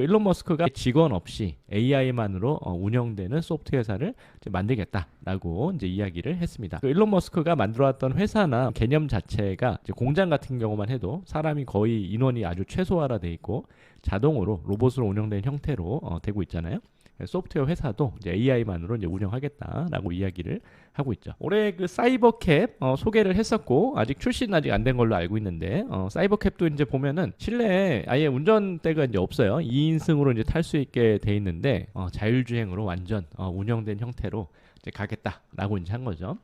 일론 머스크가 직원 없이 AI만으로 운영되는 소프트웨어 회사를 이제 만들겠다라고 이제 이야기를 했습니다. 일론 머스크가 만들어왔던 회사나 개념 자체가 이제 공장 같은 경우만 해도 사람이 거의 인원이 아주 최소화돼 있고 자동으로 로봇으로 운영된 형태로 되고 있잖아요. 소프트웨어 회사도 이제 AI만으로 이제 운영하겠다라고 이야기를 하고 있죠. 올해 그 사이버캡 소개를 했었고 아직 출시는 아직 안 된 걸로 알고 있는데 사이버캡도 이제 보면은 실내에 아예 운전대가 이제 없어요. 2인승으로 이제 탈 수 있게 돼 있는데 자율주행으로 완전 운영된 형태로 이제 가겠다라고 이제 한 거죠.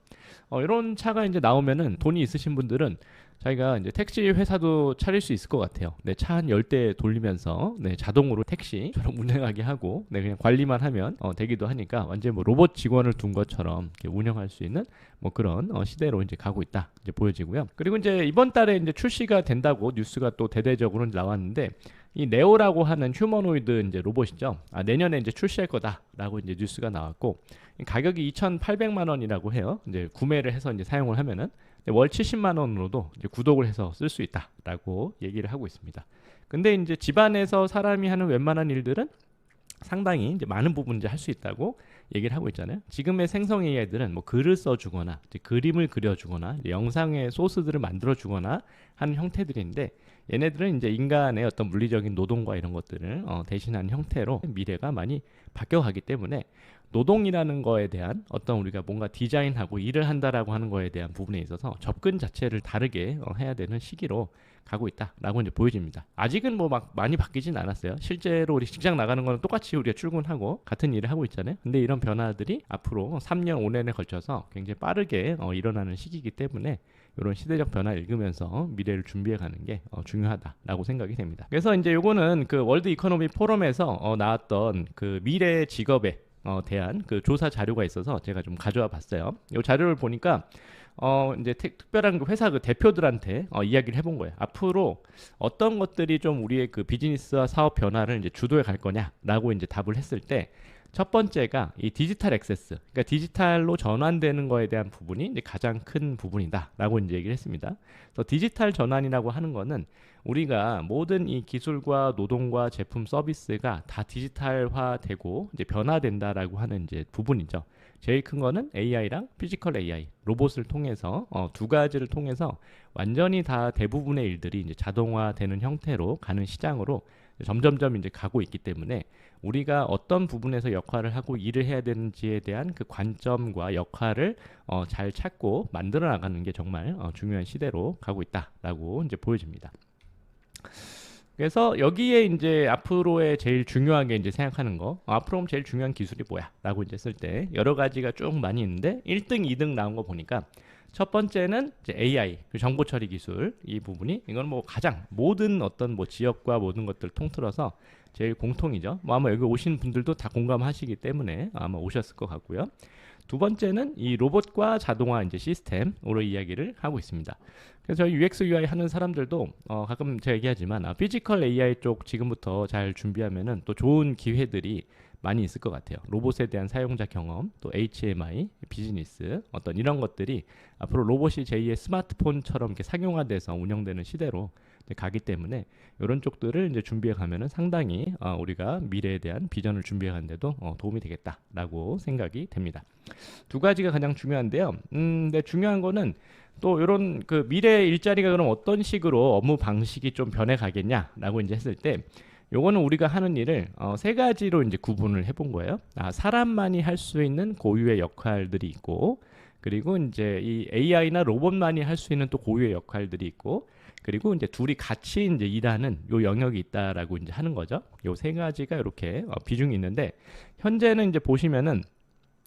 이런 차가 이제 나오면은 돈이 있으신 분들은 자기가 이제 택시 회사도 차릴 수 있을 것 같아요. 네, 차 한 10대 돌리면서 네, 자동으로 택시처럼 운행하게 하고 네, 그냥 관리만 하면 되기도 하니까 완전 뭐 로봇 직원을 둔 것처럼 이렇게 운영할 수 있는 뭐 그런 시대로 이제 가고 있다 이제 보여지고요. 그리고 이제 이번 달에 이제 출시가 된다고 뉴스가 또 대대적으로 나왔는데 이 네오라고 하는 휴머노이드 이제 로봇이죠. 내년에 이제 출시할 거다라고 이제 뉴스가 나왔고 가격이 2,800만 원이라고 해요. 이제 구매를 해서 이제 사용을 하면은 월 70만 원으로도 이제 구독을 해서 쓸 수 있다라고 얘기를 하고 있습니다. 근데 이제 집안에서 사람이 하는 웬만한 일들은 상당히 이제 많은 부분 이제 할 수 있다고 얘기를 하고 있잖아요. 지금의 생성 AI들은 뭐 글을 써주거나 이제 그림을 그려주거나 이제 영상의 소스들을 만들어주거나 하는 형태들인데 얘네들은 이제 인간의 어떤 물리적인 노동과 이런 것들을 대신하는 형태로 미래가 많이 바뀌어가기 때문에 노동이라는 거에 대한 어떤 우리가 뭔가 디자인하고 일을 한다라고 하는 거에 대한 부분에 있어서 접근 자체를 다르게 해야 되는 시기로 가고 있다라고 이제 보여집니다. 아직은 뭐 막 많이 바뀌진 않았어요. 실제로 우리 직장 나가는 거는 똑같이 우리가 출근하고 같은 일을 하고 있잖아요. 근데 이런 변화들이 앞으로 3년, 5년에 걸쳐서 굉장히 빠르게 일어나는 시기이기 때문에 이런 시대적 변화를 읽으면서 미래를 준비해 가는 게 중요하다라고 생각이 됩니다. 그래서 이제 요거는 그 월드 이코노미 포럼에서 나왔던 그 미래 직업에 대한 그 조사 자료가 있어서 제가 좀 가져와 봤어요. 이 자료를 보니까 이제 특별한 그 회사 그 대표들한테 이야기를 해본 거예요. 앞으로 어떤 것들이 좀 우리의 그 비즈니스와 사업 변화를 이제 주도해 갈 거냐라고 이제 답을 했을 때 첫 번째가 이 디지털 액세스, 그러니까 디지털로 전환되는 거에 대한 부분이 이제 가장 큰 부분이다라고 이제 얘기를 했습니다. 그래서 디지털 전환이라고 하는 거는 우리가 모든 이 기술과 노동과 제품 서비스가 다 디지털화되고 이제 변화된다라고 하는 이제 부분이죠. 제일 큰 거는 AI랑 피지컬 AI, 로봇을 통해서 두 가지를 통해서 완전히 다 대부분의 일들이 이제 자동화되는 형태로 가는 시장으로 점점점 이제 가고 있기 때문에 우리가 어떤 부분에서 역할을 하고 일을 해야 되는지에 대한 그 관점과 역할을 잘 찾고 만들어 나가는 게 정말 중요한 시대로 가고 있다라고 이제 보여집니다. 그래서 여기에 이제 앞으로의 제일 중요하게 이제 생각하는 거, 앞으로 제일 중요한 기술이 뭐야라고 이제 쓸 때 여러 가지가 쭉 많이 있는데 1등, 2등 나온 거 보니까 첫 번째는 이제 AI, 그 정보 처리 기술 이 부분이 이건 뭐 가장 모든 어떤 뭐 지역과 모든 것들 통틀어서 제일 공통이죠. 뭐 아마 여기 오신 분들도 다 공감하시기 때문에 아마 오셨을 것 같고요. 두 번째는 이 로봇과 자동화 이제 시스템으로 이야기를 하고 있습니다. 그래서 저희 UX UI 하는 사람들도 가끔 제가 얘기하지만 피지컬 AI 쪽 지금부터 잘 준비하면은 또 좋은 기회들이 많이 있을 것 같아요. 로봇에 대한 사용자 경험, 또 HMI, 비즈니스 어떤 이런 것들이 앞으로 로봇이 제2의 스마트폰처럼 이렇게 상용화돼서 운영되는 시대로 가기 때문에 이런 쪽들을 이제 준비해 가면은 상당히 우리가 미래에 대한 비전을 준비해 가는데도 도움이 되겠다라고 생각이 됩니다. 두 가지가 가장 중요한데요. 근데 중요한 거는 또 이런 그 미래 일자리가 그럼 어떤 식으로 업무 방식이 좀 변해 가겠냐라고 이제 했을 때 요거는 우리가 하는 일을 세 가지로 이제 구분을 해본 거예요. 사람만이 할 수 있는 고유의 역할들이 있고, 그리고 이제 이 AI나 로봇만이 할 수 있는 또 고유의 역할들이 있고, 그리고 이제 둘이 같이 이제 일하는 요 영역이 있다라고 이제 하는 거죠. 요 세 가지가 이렇게 비중이 있는데 현재는 이제 보시면은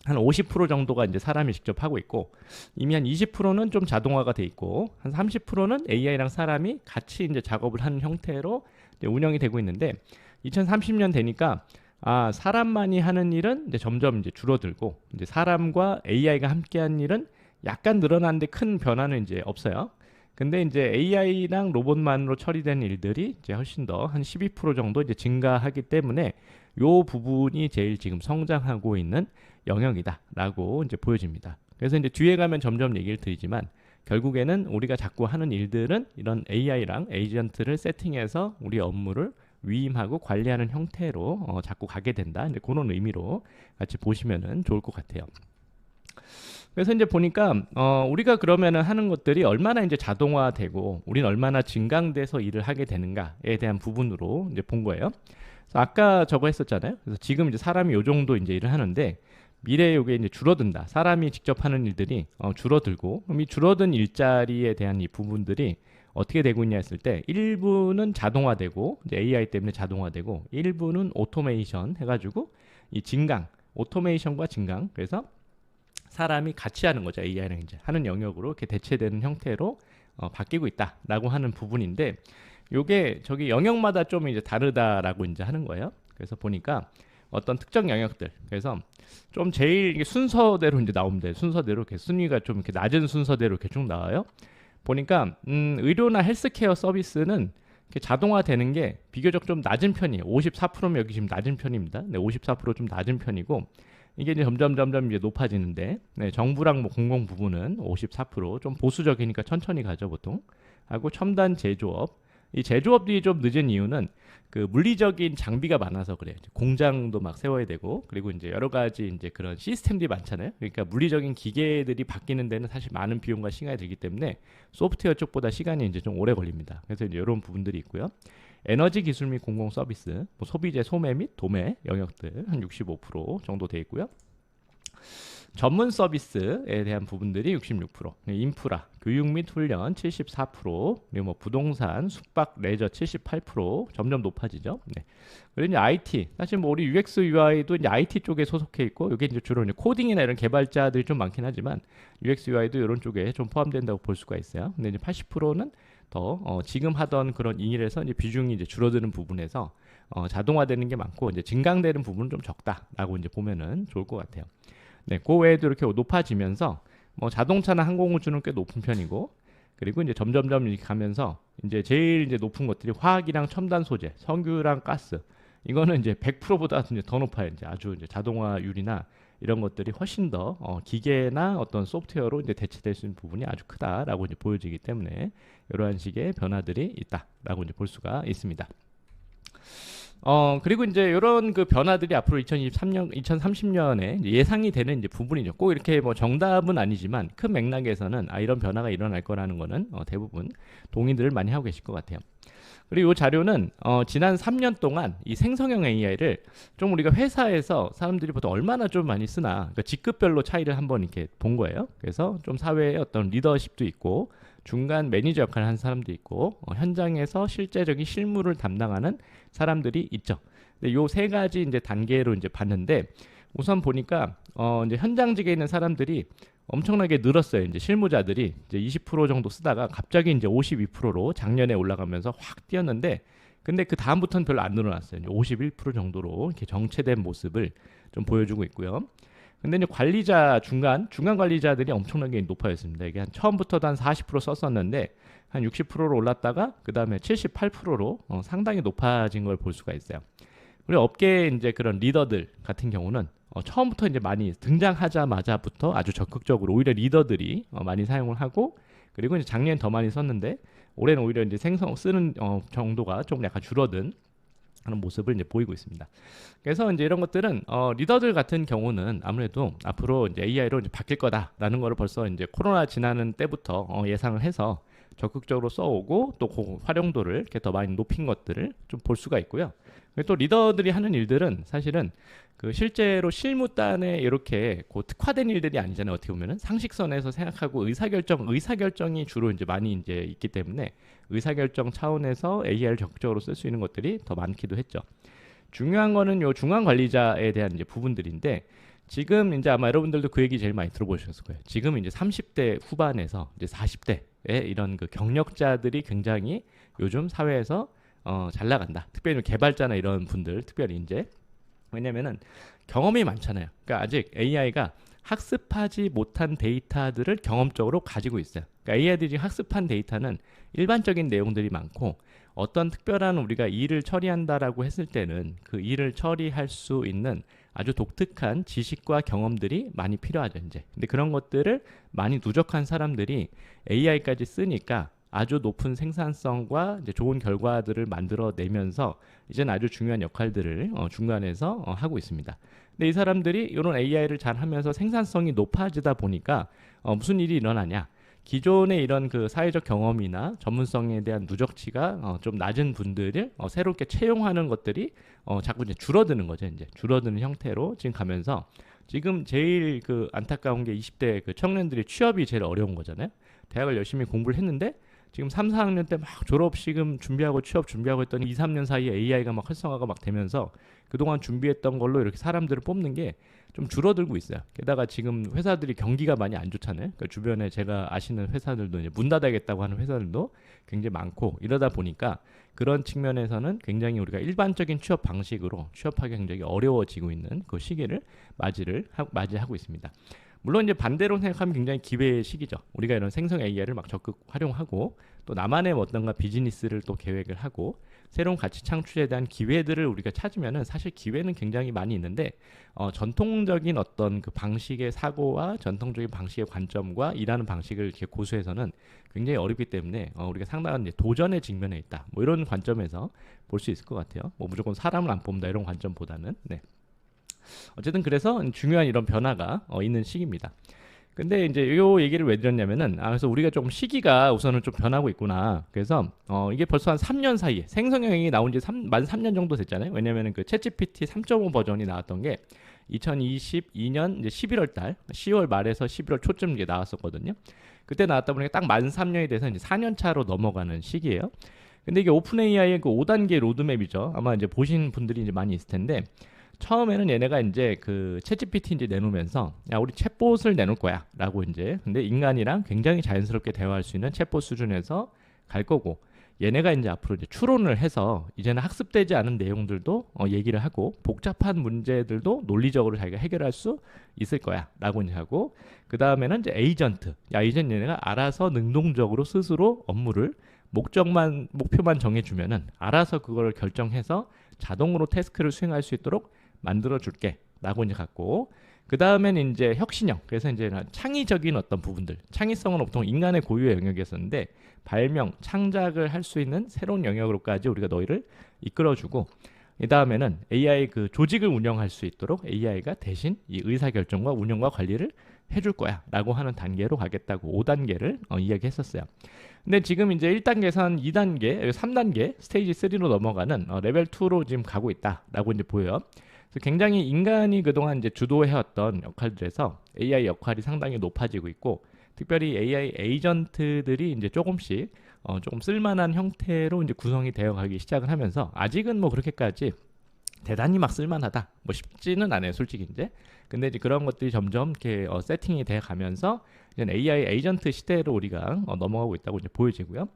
한 50% 정도가 이제 사람이 직접 하고 있고 이미 한 20%는 좀 자동화가 돼 있고 한 30%는 AI랑 사람이 같이 이제 작업을 하는 형태로 이제 운영이 되고 있는데 2030년 되니까 사람만이 하는 일은 이제 점점 이제 줄어들고 이제 사람과 AI가 함께한 일은 약간 늘어나는데 큰 변화는 이제 없어요. 근데 이제 AI랑 로봇만으로 처리되는 일들이 이제 훨씬 더 한 12% 정도 이제 증가하기 때문에 요 부분이 제일 지금 성장하고 있는 영역이다라고 이제 보여집니다. 그래서 이제 뒤에 가면 점점 얘기를 드리지만 결국에는 우리가 자꾸 하는 일들은 이런 AI랑 에이전트를 세팅해서 우리 업무를 위임하고 관리하는 형태로 자꾸 가게 된다. 이제 그런 의미로 같이 보시면은 좋을 것 같아요. 그래서 이제 보니까 우리가 그러면은 하는 것들이 얼마나 이제 자동화되고 우리는 얼마나 증강돼서 일을 하게 되는가에 대한 부분으로 이제 본 거예요. 그래서 아까 저거 했었잖아요. 그래서 지금 이제 사람이 요 정도 이제 일을 하는데 미래에 이게 이제 줄어든다. 사람이 직접 하는 일들이 줄어들고, 그럼 이 줄어든 일자리에 대한 이 부분들이 어떻게 되고 있냐 했을 때 일부는 자동화되고 이제 AI 때문에 자동화되고 일부는 오토메이션 해가지고 이 증강, 오토메이션과 증강, 그래서 사람이 같이 하는 거죠. AI랑 이제 하는 영역으로 이렇게 대체되는 형태로 바뀌고 있다라고 하는 부분인데, 요게 저기 영역마다 좀 이제 다르다라고 이제 하는 거예요. 그래서 보니까 어떤 특정 영역들, 그래서 좀 제일 이게 순서대로 이제 나오면 돼. 순서대로 이렇게 순위가 좀 이렇게 낮은 순서대로 이렇게 쭉 나와요. 보니까 의료나 헬스케어 서비스는 이렇게 자동화되는 게 비교적 좀 낮은 편이에요. 54%면 여기 지금 낮은 편입니다. 네, 54%좀 낮은 편이고 이게 이제 점점 이제 높아지는데, 네, 정부랑 뭐 공공 부분은 54%좀 보수적이니까 천천히 가죠 보통. 하고 첨단 제조업, 이 제조업들이 좀 늦은 이유는 그 물리적인 장비가 많아서 그래요. 공장도 막 세워야 되고, 그리고 이제 여러 가지 이제 그런 시스템들이 많잖아요. 그러니까 물리적인 기계들이 바뀌는 데는 사실 많은 비용과 시간이 들기 때문에 소프트웨어 쪽보다 시간이 이제 좀 오래 걸립니다. 그래서 이제 이런 부분들이 있고요. 에너지 기술 및 공공 서비스, 뭐 소비재 소매 및 도매 영역들 한 65% 정도 돼 있고요. 전문 서비스에 대한 부분들이 66%, 인프라, 교육 및 훈련 74%, 그리고 뭐 부동산, 숙박, 레저 78% 점점 높아지죠. 네. 그리고 이제 IT, 사실 뭐 우리 UX, UI도 이제 IT 쪽에 소속해 있고, 이게 이제 주로 이제 코딩이나 이런 개발자들이 좀 많긴 하지만 UX, UI도 이런 쪽에 좀 포함된다고 볼 수가 있어요. 근데 이제 80%는 더 지금 하던 그런 일에서 이제 비중이 이제 줄어드는 부분에서 자동화되는 게 많고 이제 증강되는 부분은 좀 적다라고 이제 보면은 좋을 것 같아요. 네, 그 외에도 이렇게 높아지면서 뭐 자동차나 항공우주는 꽤 높은 편이고, 그리고 이제 점점점 이렇게 가면서 이제 제일 이제 높은 것들이 화학이랑 첨단 소재, 석유랑 가스. 이거는 이제 100%보다 이제 더 높아요. 이제 아주 이제 자동화율이나 이런 것들이 훨씬 더 기계나 어떤 소프트웨어로 이제 대체될 수 있는 부분이 아주 크다라고 이제 보여지기 때문에 이러한 식의 변화들이 있다라고 이제 볼 수가 있습니다. 그리고 이제 이런 그 변화들이 앞으로 2023년, 2030년에 예상이 되는 이제 부분이죠. 꼭 이렇게 뭐 정답은 아니지만 큰 맥락에서는 이런 변화가 일어날 거라는 거는 대부분 동의들을 많이 하고 계실 것 같아요. 그리고 이 자료는 지난 3년 동안 이 생성형 AI를 좀 우리가 회사에서 사람들이 보통 얼마나 좀 많이 쓰나, 그러니까 직급별로 차이를 한번 이렇게 본 거예요. 그래서 좀 사회의 어떤 리더십도 있고 중간 매니저 역할을 하는 사람도 있고 현장에서 실제적인 실무를 담당하는 사람들이 있죠. 근데 요 세 가지 이제 단계로 이제 봤는데, 우선 보니까 이제 현장직에 있는 사람들이 엄청나게 늘었어요. 이제 실무자들이 이제 20% 정도 쓰다가 갑자기 이제 52%로 작년에 올라가면서 확 뛰었는데, 근데 그 다음부터는 별로 안 늘어났어요. 이제 51% 정도로 이렇게 정체된 모습을 좀 보여주고 있고요. 근데 이제 관리자 중간 관리자들이 엄청나게 높아졌습니다. 이게 한 처음부터도 한 40% 썼었는데 한 60%로 올랐다가 그 다음에 78%로 상당히 높아진 걸 볼 수가 있어요. 그리고 업계 이제 그런 리더들 같은 경우는 처음부터 이제 많이 등장하자마자부터 아주 적극적으로 오히려 리더들이 많이 사용을 하고, 그리고 이제 작년엔 더 많이 썼는데 올해는 오히려 이제 쓰는 정도가 조금 약간 줄어든 하는 모습을 이제 보이고 있습니다. 그래서 이제 이런 것들은 리더들 같은 경우는 아무래도 앞으로 이제 AI로 이제 바뀔 거다라는 거를 벌써 이제 코로나 지나는 때부터 예상을 해서 적극적으로 써오고 또 그 활용도를 이렇게 더 많이 높인 것들을 좀 볼 수가 있고요. 또 리더들이 하는 일들은 사실은 그 실제로 실무단에 이렇게 그 특화된 일들이 아니잖아요. 어떻게 보면은 상식선에서 생각하고 의사결정이 주로 이제 많이 이제 있기 때문에 의사결정 차원에서 AI를 적극적으로 쓸 수 있는 것들이 더 많기도 했죠. 중요한 거는 요 중간 관리자에 대한 이제 부분들인데, 지금 이제 아마 여러분들도 그 얘기 제일 많이 들어보셨을 거예요. 지금 이제 30대 후반에서 이제 40대의 이런 그 경력자들이 굉장히 요즘 사회에서 잘 나간다. 특별히 개발자나 이런 분들, 특별히 이제 왜냐면은 경험이 많잖아요. 그러니까 아직 AI가 학습하지 못한 데이터들을 경험적으로 가지고 있어요. 그러니까 AI들이 학습한 데이터는 일반적인 내용들이 많고 어떤 특별한 우리가 일을 처리한다라고 했을 때는 그 일을 처리할 수 있는 아주 독특한 지식과 경험들이 많이 필요하죠, 이제. 근데 그런 것들을 많이 누적한 사람들이 AI까지 쓰니까 아주 높은 생산성과 이제 좋은 결과들을 만들어내면서 이제는 아주 중요한 역할들을 중간에서 하고 있습니다. 근데 이 사람들이 이런 AI를 잘 하면서 생산성이 높아지다 보니까 무슨 일이 일어나냐? 기존의 이런 그 사회적 경험이나 전문성에 대한 누적치가 좀 낮은 분들을 새롭게 채용하는 것들이 자꾸 이제 줄어드는 거죠. 이제 줄어드는 형태로 지금 가면서 지금 제일 그 안타까운 게 20대 그 청년들이 취업이 제일 어려운 거잖아요. 대학을 열심히 공부를 했는데 지금 3, 4학년 때 막 졸업시금 준비하고 취업 준비하고 했더니 2, 3년 사이에 AI가 막 활성화가 막 되면서 그동안 준비했던 걸로 이렇게 사람들을 뽑는 게 좀 줄어들고 있어요. 게다가 지금 회사들이 경기가 많이 안 좋잖아요. 그러니까 주변에 제가 아시는 회사들도 이제 문 닫아야겠다고 하는 회사들도 굉장히 많고 이러다 보니까 그런 측면에서는 굉장히 우리가 일반적인 취업 방식으로 취업하기 굉장히 어려워지고 있는 그 시기를 맞이하고 있습니다. 물론 이제 반대로 생각하면 굉장히 기회의 시기죠. 우리가 이런 생성 AI를 막 적극 활용하고 또 나만의 어떤가 비즈니스를 또 계획을 하고 새로운 가치 창출에 대한 기회들을 우리가 찾으면은 사실 기회는 굉장히 많이 있는데 전통적인 어떤 그 방식의 사고와 전통적인 방식의 관점과 일하는 방식을 이렇게 고수해서는 굉장히 어렵기 때문에 우리가 상당한 이제 도전의 직면에 있다. 뭐 이런 관점에서 볼 수 있을 것 같아요. 뭐 무조건 사람을 안 뽑는다 이런 관점보다는 네. 어쨌든 그래서 중요한 이런 변화가 있는 시기입니다. 근데 이제 요 얘기를 왜 드렸냐면은 그래서 우리가 조금 시기가 우선은 좀 변하고 있구나. 그래서 이게 벌써 한 3년 사이에 생성형이 나온 지 만 3년 정도 됐잖아요. 왜냐면은 그 챗GPT 3.5 버전이 나왔던 게 2022년 이제 11월 달, 10월 말에서 11월 초쯤 이게 나왔었거든요. 그때 나왔다 보니까 딱 만 3년이 돼서 이제 4년 차로 넘어가는 시기예요. 근데 이게 오픈 AI의 그 5단계 로드맵이죠. 아마 이제 보신 분들이 이제 많이 있을 텐데 처음에는 얘네가 이제 그 챗GPT 이제 내놓으면서 야 우리 챗봇을 내놓을 거야라고 이제 근데 인간이랑 굉장히 자연스럽게 대화할 수 있는 챗봇 수준에서 갈 거고 얘네가 이제 앞으로 이제 추론을 해서 이제는 학습되지 않은 내용들도 얘기를 하고 복잡한 문제들도 논리적으로 자기가 해결할 수 있을 거야라고 이제 하고 그 다음에는 이제 에이전트 이제 얘네가 알아서 능동적으로 스스로 업무를 목표만 정해주면은 알아서 그걸 결정해서 자동으로 태스크를 수행할 수 있도록 만들어 줄게 라고 이제 갖고 그 다음엔 이제 혁신형 그래서 이제 창의적인 어떤 부분들 창의성은 보통 인간의 고유의 영역이었었는데 발명 창작을 할 수 있는 새로운 영역으로까지 우리가 너희를 이끌어주고 이 다음에는 AI 그 조직을 운영할 수 있도록 AI가 대신 이 의사결정과 운영과 관리를 해줄 거야 라고 하는 단계로 가겠다고 5단계를 이야기했었어요. 근데 지금 이제 1단계에서 한 2단계, 3단계 스테이지 3로 넘어가는 레벨 2로 지금 가고 있다라고 이제 보여요. 그래서 굉장히 인간이 그동안 이제 주도해왔던 역할들에서 AI 역할이 상당히 높아지고 있고 특별히 AI 에이전트들이 이제 조금씩 조금 쓸만한 형태로 이제 구성이 되어가기 시작을 하면서 아직은 뭐 그렇게까지 대단히 막 쓸만하다 뭐 쉽지는 않아요 솔직히 이제 근데 이제 그런 것들이 점점 이렇게 세팅이 돼 가면서 이제 AI 에이전트 시대로 우리가 넘어가고 있다고 이제 보여지고요.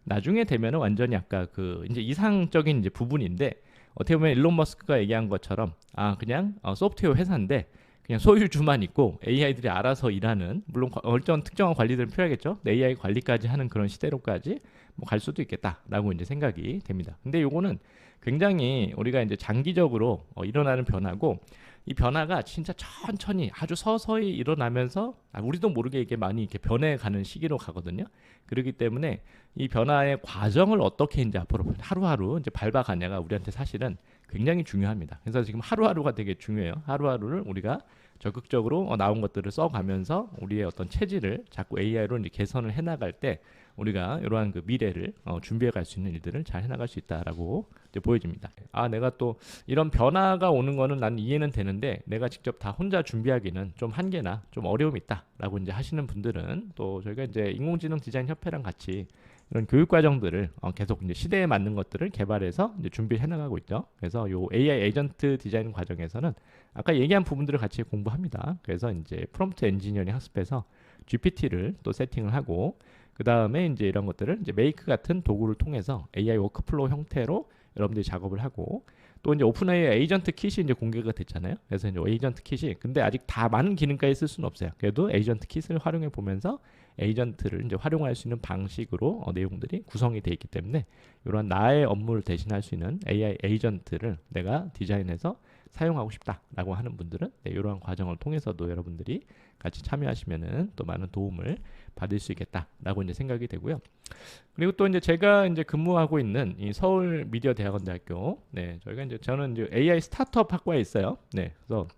나중에 되면은 완전히 아까 그 이제 이상적인 이제 부분인데 어떻게 보면 일론 머스크가 얘기한 것처럼 그냥 소프트웨어 회사인데 그냥 소유주만 있고 AI들이 알아서 일하는 물론 어떤 특정한 관리들은 필요하겠죠. AI 관리까지 하는 그런 시대로까지 뭐 갈 수도 있겠다라고 이제 생각이 됩니다. 근데 요거는 굉장히 우리가 이제 장기적으로 일어나는 변화고 이 변화가 진짜 천천히 아주 서서히 일어나면서 우리도 모르게 이게 많이 이렇게 변해가는 시기로 가거든요. 그렇기 때문에 이 변화의 과정을 어떻게 이제 앞으로 하루하루 이제 밟아가냐가 우리한테 사실은 굉장히 중요합니다. 그래서 지금 하루하루가 되게 중요해요. 하루하루를 우리가 적극적으로 나온 것들을 써가면서 우리의 어떤 체질을 자꾸 AI로 이제 개선을 해나갈 때 우리가 이러한 그 미래를 준비해 갈 수 있는 일들을 잘 해나갈 수 있다라고 이제 보여집니다. 내가 또 이런 변화가 오는 거는 난 이해는 되는데 내가 직접 다 혼자 준비하기는 좀 한계나 좀 어려움이 있다라고 이제 하시는 분들은 또 저희가 이제 인공지능 디자인 협회랑 같이 이런 교육 과정들을 계속 이제 시대에 맞는 것들을 개발해서 이제 준비를 해나가고 있죠. 그래서 요 AI 에이전트 디자인 과정에서는 아까 얘기한 부분들을 같이 공부합니다. 그래서 이제 프롬프트 엔지니어링 학습해서 GPT를 또 세팅을 하고 그 다음에 이제 이런 것들을 이제 메이크 같은 도구를 통해서 AI 워크플로우 형태로 여러분들이 작업을 하고 또 이제 오픈 AI 에이전트 킷이 이제 공개가 됐잖아요. 그래서 이제 에이전트 kit이 근데 아직 다 많은 기능까지 쓸 수는 없어요. 그래도 에이전트 킷을 활용해 보면서 에이전트를 이제 활용할 수 있는 방식으로 내용들이 구성이 되어 있기 때문에 이러한 나의 업무를 대신할 수 있는 AI 에이전트를 내가 디자인해서 사용하고 싶다라고 하는 분들은 이러한 과정을 통해서도 여러분들이 같이 참여하시면은 또 많은 도움을 받을 수 있겠다라고 이제 생각이 되고요. 그리고 또 이제 제가 이제 근무하고 있는 이 서울 미디어 대학원대학교, 저는 이제 AI 스타트업 학과에 있어요. 그래서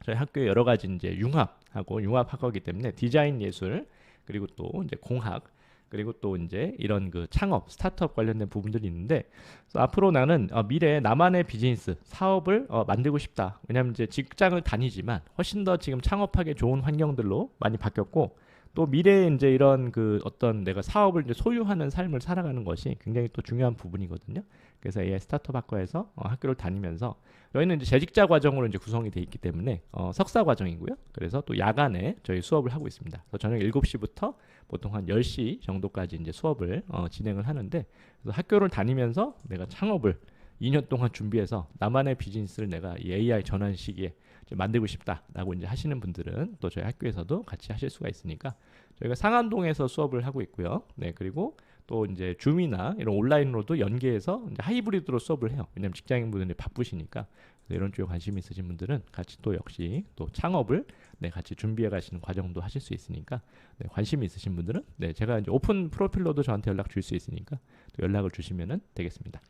저희 학교에 여러 가지 이제 융합하고 융합 학과이기 때문에 디자인 예술 그리고 또 이제 공학 그리고 또 이제 이런 그 창업 스타트업 관련된 부분들이 있는데 그래서 앞으로 나는 미래에 나만의 비즈니스 사업을 만들고 싶다. 왜냐하면 이제 직장을 다니지만 훨씬 더 지금 창업하기 좋은 환경들로 많이 바뀌었고 또 미래에 이제 이런 그 어떤 내가 사업을 이제 소유하는 삶을 살아가는 것이 굉장히 또 중요한 부분이거든요. 그래서 AI 스타트업 학과에서 학교를 다니면서 저희는 이제 재직자 과정으로 이제 구성이 돼 있기 때문에 석사 과정이고요. 그래서 또 야간에 저희 수업을 하고 있습니다. 그래서 저녁 7시부터 보통 한 10시 정도까지 이제 수업을 진행을 하는데 그래서 학교를 다니면서 내가 창업을 2년 동안 준비해서 나만의 비즈니스를 내가 이 AI 전환 시기에 만들고 싶다라고 이제 하시는 분들은 또 저희 학교에서도 같이 하실 수가 있으니까 저희가 상암동에서 수업을 하고 있고요. 그리고 또 이제 줌이나 이런 온라인으로도 연계해서 이제 하이브리드로 수업을 해요. 왜냐하면 직장인분들이 바쁘시니까 이런 쪽에 관심 있으신 분들은 같이 또 역시 또 창업을 같이 준비해 가시는 과정도 하실 수 있으니까 관심 있으신 분들은 제가 이제 오픈 프로필로도 저한테 연락 줄 수 있으니까 또 연락을 주시면 되겠습니다.